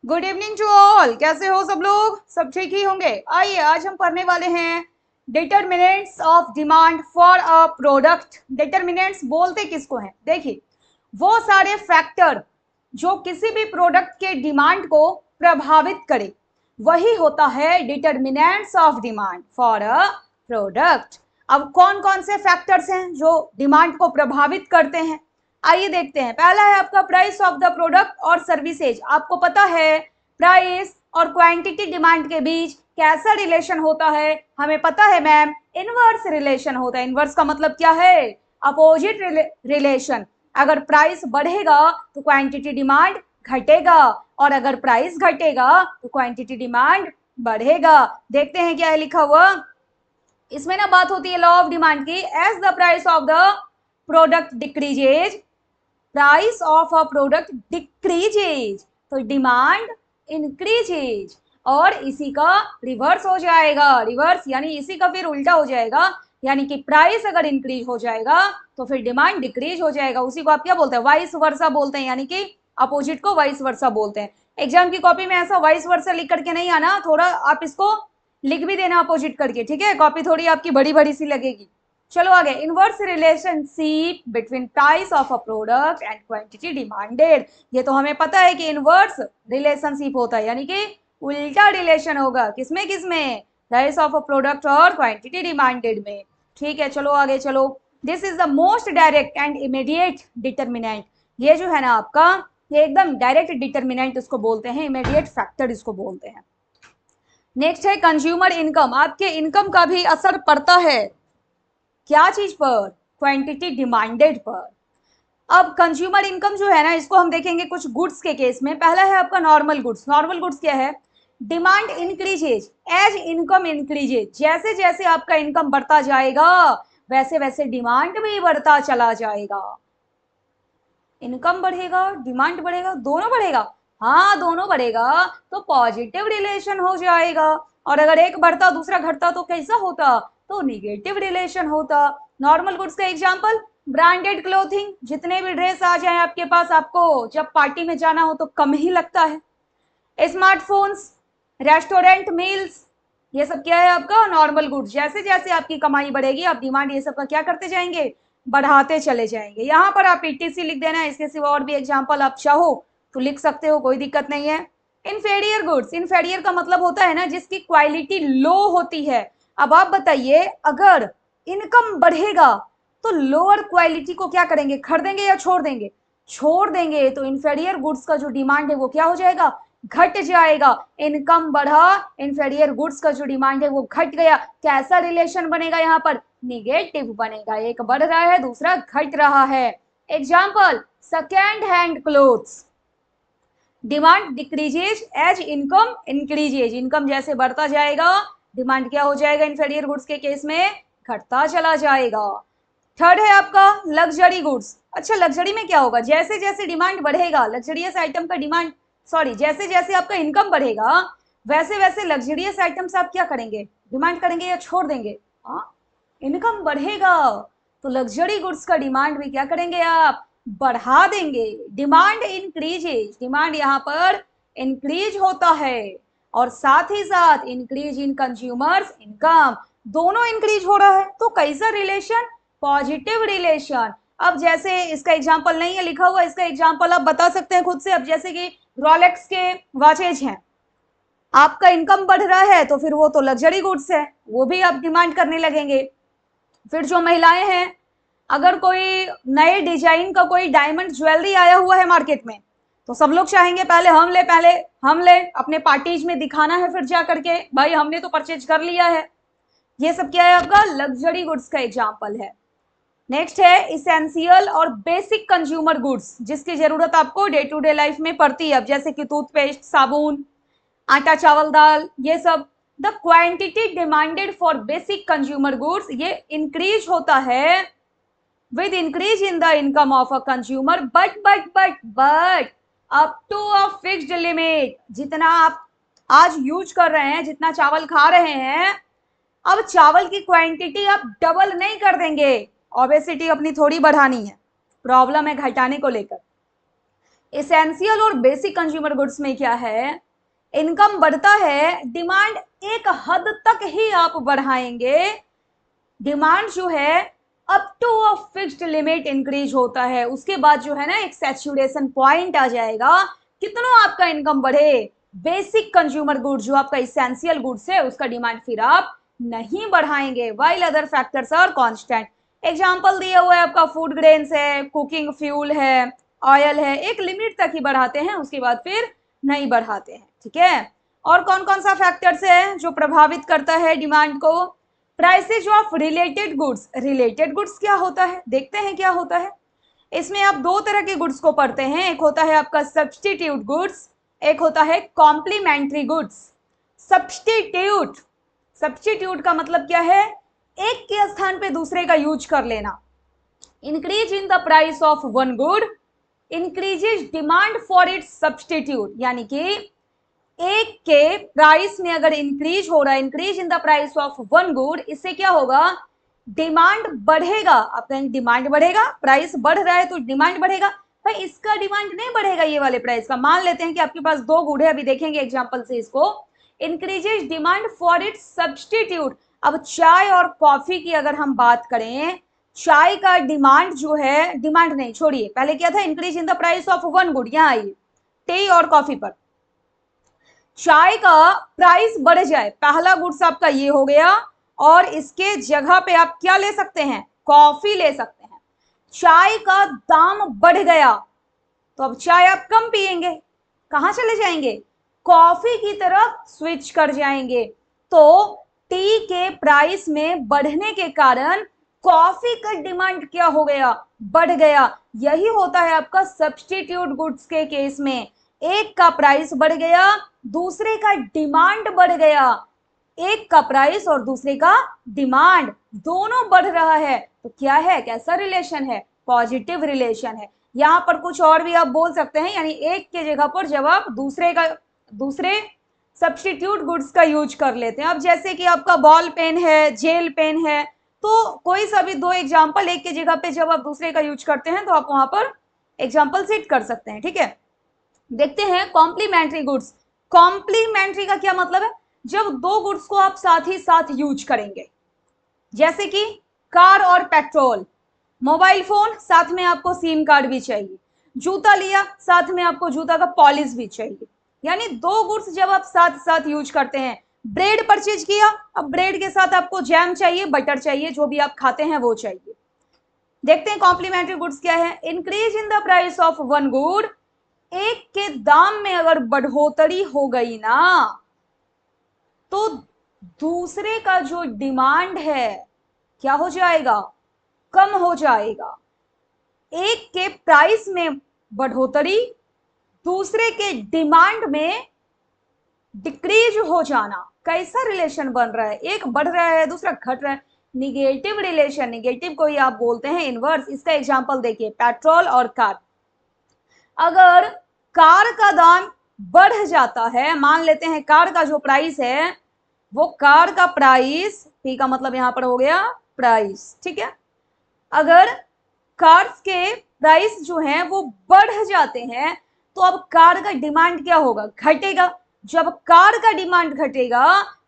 Good evening to all. कैसे हो सब लोग? सब ठीक ही होंगे। आइए आज हम पढ़ने वाले हैं determinants of demand for a product. Determinants बोलते किसको हैं? देखिए, वो सारे फैक्टर जो किसी भी प्रोडक्ट के डिमांड को प्रभावित करे, वही होता है determinants of demand for a product. अब कौन कौन से फैक्टर्स हैं जो डिमांड को प्रभावित करते हैं? आइए देखते हैं। पहला है आपका प्राइस ऑफ द प्रोडक्ट और सर्विसेज। आपको पता है प्राइस और क्वांटिटी डिमांड के बीच कैसा रिलेशन होता है? हमें पता है मैम, इनवर्स रिलेशन होता है। इनवर्स का मतलब क्या है? Opposite relation. अगर प्राइस बढ़ेगा तो क्वांटिटी डिमांड घटेगा, और अगर प्राइस घटेगा तो क्वांटिटी डिमांड बढ़ेगा। देखते हैं क्या है लिखा हुआ इसमें ना। बात होती है लॉ ऑफ डिमांड की। As the price of the product decreases, price of a product decreases, तो डिमांड इंक्रीजेज। और इसी का रिवर्स हो जाएगा। रिवर्स यानी इसी का फिर उल्टा हो जाएगा, यानी कि प्राइस अगर इंक्रीज हो जाएगा तो फिर डिमांड डिक्रीज हो जाएगा। उसी को आप क्या बोलते हैं? वाइस वर्सा बोलते हैं, यानी कि अपोजिट को वाइस वर्सा बोलते हैं। एग्जाम की कॉपी में ऐसा वाइस वर्सा लिख करके नहीं आना, थोड़ा आप इसको लिख भी देना अपोजिट करके, ठीक है? कॉपी थोड़ी आपकी बड़ी बड़ी सी लगेगी। चलो आगे। Inverse relationship between price of a product and quantity demanded. ये तो हमें पता है कि इनवर्स रिलेशनशिप होता है, यानी कि उल्टा रिलेशन होगा। किसमें किसमें? प्राइस ऑफ अ प्रोडक्ट और क्वांटिटी डिमांडेड में। ठीक है, चलो आगे चलो। This is the most direct and immediate determinant. ये जो है ना आपका, ये एकदम डायरेक्ट डिटर्मिनेंट इसको बोलते हैं, इमीडिएट फैक्टर इसको बोलते हैं। नेक्स्ट है कंज्यूमर इनकम। आपके इनकम का भी असर पड़ता है क्या चीज पर? क्वांटिटी डिमांडेड पर। अब कंज्यूमर इनकम जो है ना, इसको हम देखेंगे कुछ गुड्स के केस में। पहला है आपका नॉर्मल गुड्स। नॉर्मल गुड्स क्या है? Demand increases as income increases. जैसे जैसे आपका इनकम बढ़ता जाएगा वैसे वैसे डिमांड भी बढ़ता चला जाएगा। इनकम बढ़ेगा, डिमांड बढ़ेगा, दोनों बढ़ेगा। हाँ, दोनों बढ़ेगा तो पॉजिटिव रिलेशन हो जाएगा। और अगर एक बढ़ता दूसरा घटता तो कैसा होता? तो निगेटिव रिलेशन होता। नॉर्मल गुड्स का एग्जांपल ब्रांडेड क्लोथिंग। जितने भी ड्रेस आ जाए आपके पास, आपको जब पार्टी में जाना हो तो कम ही लगता है। स्मार्टफोन्स, रेस्टोरेंट, मील्स, ये सब क्या है आपका? Normal goods. जैसे जैसे आपकी कमाई बढ़ेगी आप डिमांड ये सब का क्या करते जाएंगे? बढ़ाते चले जाएंगे। यहाँ पर आप ईटीसी लिख देना। इसके सिवा और भी एग्जाम्पल आप चाहो तो लिख सकते हो, कोई दिक्कत नहीं है। Inferior goods. इन्फेरियर का मतलब होता है ना जिसकी क्वालिटी लो होती है। अब आप बताइए, अगर इनकम बढ़ेगा तो लोअर क्वालिटी को क्या करेंगे? खरीदेंगे या छोड़ देंगे? छोड़ देंगे। तो इन्फेरियर गुड्स का जो डिमांड है वो क्या हो जाएगा? घट जाएगा। इनकम बढ़ा, इन्फेरियर गुड्स का जो डिमांड है वो घट गया। कैसा रिलेशन बनेगा यहाँ पर? निगेटिव बनेगा। एक बढ़ रहा है, दूसरा घट रहा है। Example second hand clothes. Demand decreases as income increases. Income जैसे बढ़ता जाएगा डिमांड क्या हो जाएगा? इन्फेरियर गुड्स के केस में घटता चला जाएगा। थर्ड है आपका लग्जरी गुड्स। अच्छा, लग्जरी में क्या होगा? जैसे जैसे डिमांड बढ़ेगा लग्जरियस आइटम का डिमांड, सॉरी, जैसे जैसे आपका इनकम बढ़ेगा वैसे वैसे लग्जरियस आइटम्स आप क्या करेंगे? डिमांड करेंगे या छोड़ देंगे? हाँ, इनकम बढ़ेगा तो लग्जरी गुड्स का डिमांड भी क्या करेंगे आप? बढ़ा देंगे। Demand increases. डिमांड यहाँ पर इंक्रीज होता है, और साथ ही साथ इंक्रीज इन कंज्यूमर्स इनकम, दोनों इंक्रीज हो रहा है। तो कैसा रिलेशन? Positive relation. अब जैसे इसका एग्जांपल नहीं है लिखा हुआ, इसका एग्जांपल आप बता सकते हैं खुद से। अब जैसे कि रोलेक्स के वॉचेज हैं, आपका इनकम बढ़ रहा है तो फिर वो तो लग्जरी गुड्स है, वो भी आप डिमांड करने लगेंगे। फिर जो महिलाएं हैं, अगर कोई नए डिजाइन का कोई डायमंड ज्वेलरी आया हुआ है मार्केट में तो सब लोग चाहेंगे पहले हम ले, पहले हम ले, अपने पार्टीज में दिखाना है, फिर जा करके भाई हमने तो परचेज कर लिया है। ये सब क्या है? आपका लग्जरी गुड्स का एग्जाम्पल है। नेक्स्ट है इसेंशियल और बेसिक कंज्यूमर गुड्स, जिसकी जरूरत आपको डे टू डे लाइफ में पड़ती है। अब जैसे कि टूथपेस्ट, साबुन, आटा, चावल, दाल, ये सब। The quantity demanded for basic consumer goods, ये इंक्रीज होता है with increase in the income of a consumer, but up to a fixed limit. जितना आप आज यूज कर रहे हैं, जितना चावल खा रहे हैं, अब चावल की क्वांटिटी आप डबल नहीं कर देंगे। ओबेसिटी अपनी थोड़ी बढ़ानी है, प्रॉब्लम है घटाने को लेकर। एसेंशियल और बेसिक कंज्यूमर गुड्स में क्या है, इनकम बढ़ता है, डिमांड एक हद तक ही आप बढ़ाएंगे, डिमांड जो है up to a fixed limit increase होता है, उसके बाद जो है ना एक सैचुरेशन पॉइंट आ जाएगा, कितना आपका इनकम बढ़े, बेसिक कंज्यूमर गुड्स जो आपका इसेंशियल गुड्स है उसका डिमांड फिर आप नहीं बढ़ाएंगे, while other factors are constant. Example दिया हुआ है आपका, फूड ग्रेन्स है, कुकिंग फ्यूल है, ऑयल है, एक लिमिट तक ही बढ़ाते हैं, उसके बाद फिर नहीं बढ़ाते हैं, ठीक है। और कौन कौन सा फैक्टर्स है जो प्रभावित करता है डिमांड को, prices of related goods. Related goods क्या होता है, देखते हैं क्या होता है। इसमें आप दो तरह के गुड्स को पढ़ते हैं, एक होता है आपका सब्स्टिट्यूट गुड्स, एक होता है कॉम्प्लीमेंट्री गुड्स। सब्स्टिट्यूट, सब्स्टिट्यूट का मतलब क्या है, एक के स्थान पे दूसरे का यूज कर लेना। Increase in the price of one good increases demand for its substitute, यानी कि एक के प्राइस में अगर इंक्रीज हो रहा है, increase in the price of one good, इससे क्या होगा, डिमांड बढ़ेगा। आप कहेंगे डिमांड बढ़ेगा, प्राइस बढ़ रहा है तो डिमांड बढ़ेगा, भाई इसका डिमांड नहीं बढ़ेगा ये वाले प्राइस का। मान लेते हैं कि आपके पास दो गुड है, अभी देखेंगे एग्जांपल से इसको। Increases demand for its substitute. अब चाय और कॉफी की अगर हम बात करें, चाय का डिमांड जो है, डिमांड नहीं छोड़िए, पहले क्या था, increase in the price of one good, यहाँ आइए टी और कॉफी पर, चाय का प्राइस बढ़ जाए, पहला गुड्स आपका ये हो गया, और इसके जगह पे आप क्या ले सकते हैं, कॉफी ले सकते हैं। चाय का दाम बढ़ गया तो अब चाय आप कम पिएंगे, कहां चले जाएंगे, कॉफी की तरफ स्विच कर जाएंगे। तो टी के प्राइस में बढ़ने के कारण कॉफी का डिमांड क्या हो गया, बढ़ गया। यही होता है आपका सब्स्टिट्यूट गुड्स के केस में, एक का प्राइस बढ़ गया, दूसरे का डिमांड बढ़ गया, एक का प्राइस और दूसरे का डिमांड दोनों बढ़ रहा है, तो क्या है, कैसा रिलेशन है, पॉजिटिव रिलेशन है। यहां पर कुछ और भी आप बोल सकते हैं, यानी एक के जगह पर जब आप दूसरे सब्स्टिट्यूट गुड्स का यूज कर लेते हैं। अब जैसे कि आपका बॉल पेन है, जेल पेन है, तो कोई सा भी दो एग्जाम्पल एक के जगह पे जब आप दूसरे का यूज करते हैं तो आप वहां पर एग्जाम्पल सेट कर सकते हैं, ठीक है। देखते हैं कॉम्प्लीमेंट्री गुड्स। कॉम्प्लीमेंट्री का क्या मतलब है, जब दो गुड्स को आप साथ ही साथ यूज करेंगे, जैसे कि कार और पेट्रोल, मोबाइल फोन साथ में आपको सिम कार्ड भी चाहिए, जूता लिया साथ में आपको जूता का पॉलिश भी चाहिए, यानी दो गुड्स जब आप साथ साथ यूज करते हैं। ब्रेड परचेज किया, अब ब्रेड के साथ आपको जैम चाहिए, बटर चाहिए, जो भी आप खाते हैं वो चाहिए। देखते हैं कॉम्प्लीमेंट्री गुड्स क्या है, increase in the price of one good, एक के दाम में अगर बढ़ोतरी हो गई ना, तो दूसरे का जो डिमांड है क्या हो जाएगा, कम हो जाएगा। एक के प्राइस में बढ़ोतरी, दूसरे के डिमांड में डिक्रीज हो जाना, कैसा रिलेशन बन रहा है, एक बढ़ रहा है दूसरा घट रहा है, निगेटिव रिलेशन। निगेटिव को ही आप बोलते हैं इनवर्स। इसका एग्जांपल देखिए, पेट्रोल और कार। अगर कार का दाम बढ़ जाता है, मान लेते हैं कार का जो प्राइस है, वो कार का प्राइस, पी का मतलब यहां पर हो गया प्राइस, ठीक है। अगर कार्स के प्राइस जो हैं वो बढ़ जाते हैं, तो अब कार का डिमांड क्या होगा, घटेगा। जब कार का डिमांड घटेगा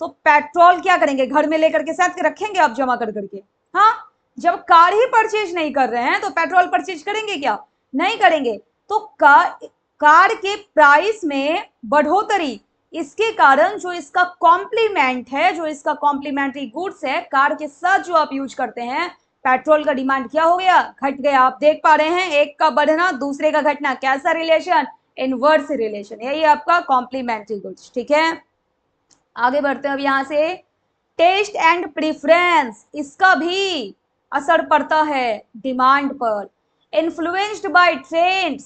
तो पेट्रोल क्या करेंगे, घर में लेकर के साथ रखेंगे आप जमा कर करके, हाँ। जब कार ही परचेज नहीं कर रहे हैं तो पेट्रोल परचेज करेंगे क्या, नहीं करेंगे। तो कार के प्राइस में बढ़ोतरी, इसके कारण जो इसका कॉम्प्लीमेंट है, जो इसका कॉम्प्लीमेंट्री गुड्स है, कार के साथ जो आप यूज करते हैं, पेट्रोल का डिमांड क्या हो गया, घट गया। आप देख पा रहे हैं एक का बढ़ना दूसरे का घटना, कैसा रिलेशन, इनवर्स रिलेशन, यही आपका कॉम्प्लीमेंट्री गुड्स, ठीक है। आगे बढ़ते हैं अब यहां से, टेस्ट एंड प्रेफरेंस, इसका भी असर पड़ता है डिमांड पर। Influenced by trends,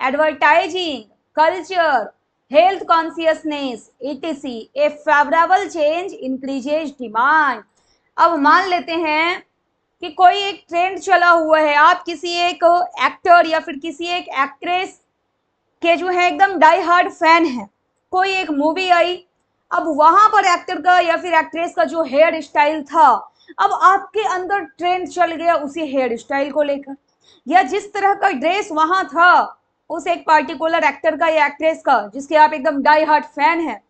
advertising, culture, health consciousness, etc, A favourable change increases demand. अब मान लेते हैं कि कोई एक ट्रेंड चला हुआ है, आप किसी एक एक्टर या फिर किसी एक एक्ट्रेस के जो है एकदम डाई हार्ड फैन है, कोई एक मूवी आई, अब वहां पर एक्टर का या फिर एक्ट्रेस का जो हेयर स्टाइल था, अब आपके अंदर ट्रेंड चल गया उसी हेयर स्टाइल को लेकर, या जिस तरह का ड्रेस वहां था उस एक पार्टिकुलर एक्टर का या एक्ट्रेस का जिसके आप एकदम डाई हार्ट फैन है,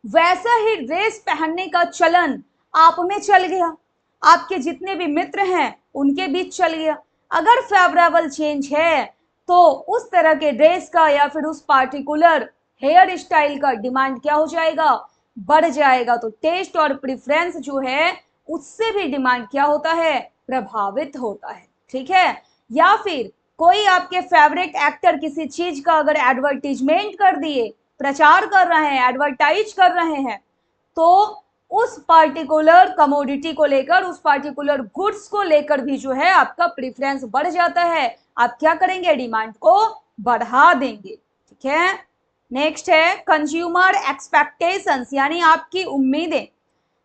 वैसा ही ड्रेस पहनने का चलन आप में चल गया, आपके जितने भी मित्र हैं उनके बीच चल गया। अगर फेवरेबल चेंज है तो उस तरह के ड्रेस का या फिर उस पार्टिकुलर हेयर स्टाइल का डिमांड क्या हो जाएगा, बढ़ जाएगा। तो टेस्ट और प्रेफरेंस जो है उससे भी डिमांड क्या होता है, प्रभावित होता है। ठीक है, या फिर कोई आपके फेवरेट एक्टर किसी चीज का अगर एडवर्टीजमेंट कर दिए, प्रचार कर रहे हैं, एडवर्टाइज कर रहे हैं, तो उस पार्टिकुलर कमोडिटी को लेकर, उस पार्टिकुलर गुड्स को लेकर भी जो है आपका प्रेफरेंस बढ़ जाता है। आप क्या करेंगे, डिमांड को बढ़ा देंगे। ठीक है, नेक्स्ट है कंज्यूमर एक्सपेक्टेशंस, यानी आपकी उम्मीदें।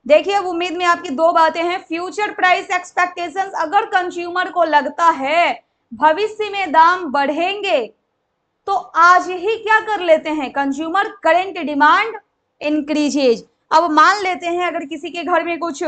देखिए, अब उम्मीद में आपकी दो बातें हैं, फ्यूचर प्राइस एक्सपेक्टेशंस, अगर कंज्यूमर को लगता है भविष्य में दाम बढ़ेंगे तो आज ही क्या कर लेते हैं, कंज्यूमर करेंट डिमांड इंक्रीजेज। अब मान लेते हैं अगर किसी के घर में कुछ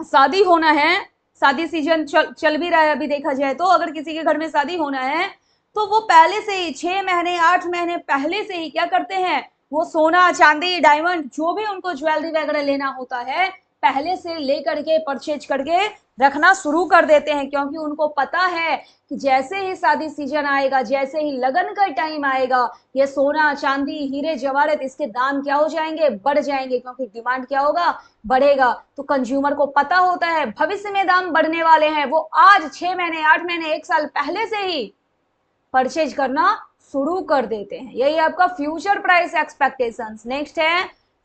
शादी होना है, शादी सीजन चल भी रहा है अभी देखा जाए तो, अगर किसी के घर में शादी होना है तो वो पहले से ही 6 महीने 8 महीने पहले से ही क्या करते हैं, वो सोना चांदी डायमंड जो भी उनको ज्वेलरी वगैरह लेना होता है पहले से लेकर के परचेज करके रखना शुरू कर देते हैं, क्योंकि उनको पता है कि जैसे ही शादी सीजन आएगा, जैसे ही लगन का टाइम आएगा, ये सोना चांदी हीरे जवाहरात इसके दाम क्या हो जाएंगे, बढ़ जाएंगे, क्योंकि डिमांड क्या होगा, बढ़ेगा। तो कंज्यूमर को पता होता है भविष्य में दाम बढ़ने वाले हैं, वो आज 6 महीने 8 महीने 1 साल पहले से ही परचेज करना शुरू कर देते हैं। यही आपका फ्यूचर प्राइस एक्सपेक्टेशंस। नेक्स्ट है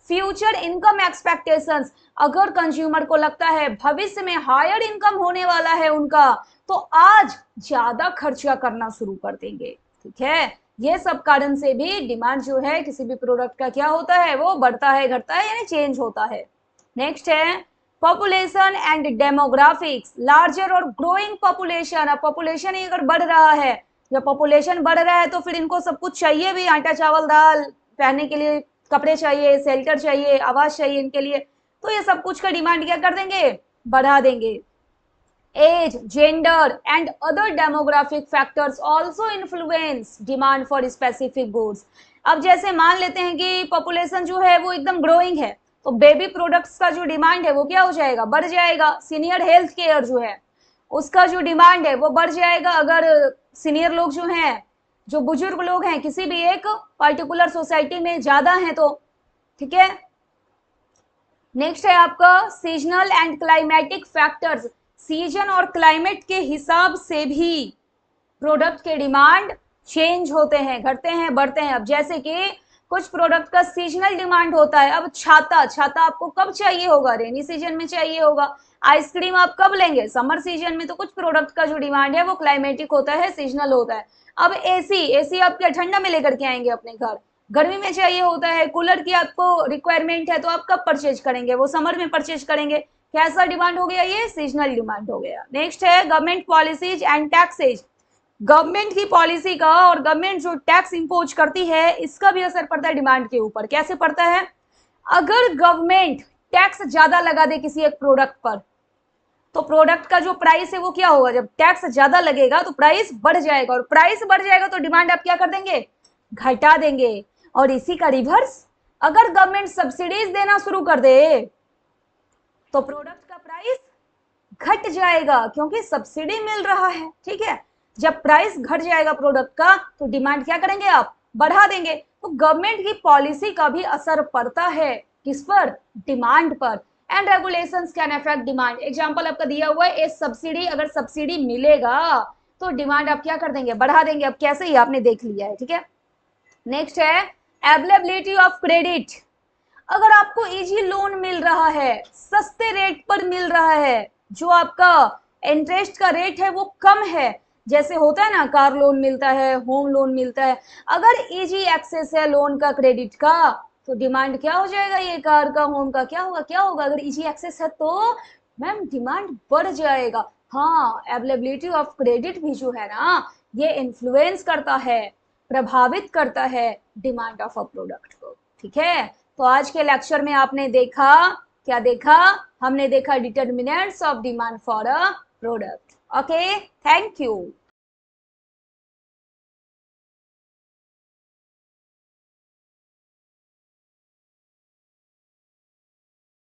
फ्यूचर इनकम एक्सपेक्टेशंस, अगर कंज्यूमर को लगता है भविष्य में हायर इनकम होने वाला है उनका, तो आज ज्यादा खर्चा करना शुरू कर देंगे। ठीक है, ये सब कारण से भी डिमांड जो है किसी भी प्रोडक्ट का क्या होता है, वो बढ़ता है, घटता है, यानी चेंज होता है। नेक्स्ट है पॉपुलेशन एंड डेमोग्राफिक्स, लार्जर और ग्रोइंग पॉपुलेशन। अब पॉपुलेशन ही अगर बढ़ रहा है, जब पॉपुलेशन बढ़ रहा है तो फिर इनको सब कुछ चाहिए भी, आटा चावल दाल, पहनने के लिए कपड़े चाहिए, शेल्टर चाहिए, आवास चाहिए इनके लिए, तो ये सब कुछ का डिमांड क्या कर देंगे, बढ़ा देंगे। Age, gender and other demographic factors also influence demand for specific goods. अब जैसे मान लेते हैं कि पॉपुलेशन जो है वो एकदम ग्रोइंग है, तो बेबी प्रोडक्ट्स का जो डिमांड है वो क्या हो जाएगा, बढ़ जाएगा। सीनियर हेल्थ केयर जो है उसका जो डिमांड है वो बढ़ जाएगा, अगर सीनियर लोग जो हैं, जो बुजुर्ग लोग हैं किसी भी एक पार्टिकुलर सोसाइटी में ज्यादा हैं तो। ठीक है, नेक्स्ट है आपका seasonal and climatic factors, season और क्लाइमेट के हिसाब से भी प्रोडक्ट के डिमांड चेंज होते हैं, घटते हैं, बढ़ते हैं। अब जैसे कि कुछ प्रोडक्ट का सीजनल डिमांड होता है, अब छाता, छाता आपको कब चाहिए होगा, रेनी सीजन में चाहिए होगा। आइसक्रीम आप कब लेंगे, समर सीजन में। तो कुछ प्रोडक्ट का जो डिमांड है वो क्लाइमेटिक होता है, सीजनल होता है। अब एसी, एसी आप क्या ठंडा में लेकर के आएंगे अपने घर, गर्मी में चाहिए होता है। कूलर की आपको रिक्वायरमेंट है तो आप कब परचेज करेंगे, वो समर में परचेज करेंगे। कैसा डिमांड हो गया, ये सीजनल डिमांड हो गया। नेक्स्ट है government policies and taxes, government की पॉलिसी का और गवर्नमेंट जो टैक्स इंपोज करती है इसका भी असर पड़ता है डिमांड के ऊपर। कैसे पड़ता है, अगर गवर्नमेंट टैक्स ज्यादा लगा दे किसी एक प्रोडक्ट पर, तो प्रोडक्ट का जो प्राइस है वो क्या होगा, जब टैक्स ज्यादा लगेगा तो प्राइस बढ़ जाएगा, और प्राइस बढ़ जाएगा तो डिमांड आप क्या कर देंगे, घटा देंगे। और इसी का रिवर्स, अगर गवर्नमेंट सब्सिडीज देना शुरू कर दे तो प्रोडक्ट का प्राइस घट जाएगा, क्योंकि सब्सिडी मिल रहा है। ठीक है, जब प्राइस घट जाएगा प्रोडक्ट का तो डिमांड क्या करेंगे, आप बढ़ा देंगे। तो गवर्नमेंट की पॉलिसी का भी असर पड़ता है किस पर, डिमांड पर। And regulations can affect demand, example आपका दिया हुआ है, सब्सिडी, अगर सब्सिडी मिलेगा तो डिमांड आप क्या कर देंगे, बढ़ा देंगे। अब कैसे ही आपने देख लिया है। ठीक है, नेक्स्ट है अवेलेबिलिटी ऑफ क्रेडिट, अगर आपको इजी लोन मिल रहा है, सस्ते रेट पर मिल रहा है, जो आपका इंटरेस्ट का रेट है वो कम है, जैसे होता है ना कार लोन मिलता है, होम लोन मिलता है, अगर इजी एक्सेस है लोन का, क्रेडिट का, तो डिमांड क्या हो जाएगा, ये कार का, होम का, क्या होगा, क्या होगा, अगर इजी एक्सेस है तो मैम डिमांड बढ़ जाएगा। हाँ, अवेलेबिलिटी ऑफ क्रेडिट भी जो है ना ये इन्फ्लुएंस करता है, प्रभावित करता है डिमांड ऑफ अ प्रोडक्ट को। ठीक है, तो आज के लेक्चर में आपने देखा, क्या देखा, हमने देखा determinants of demand for a product. Okay, thank you.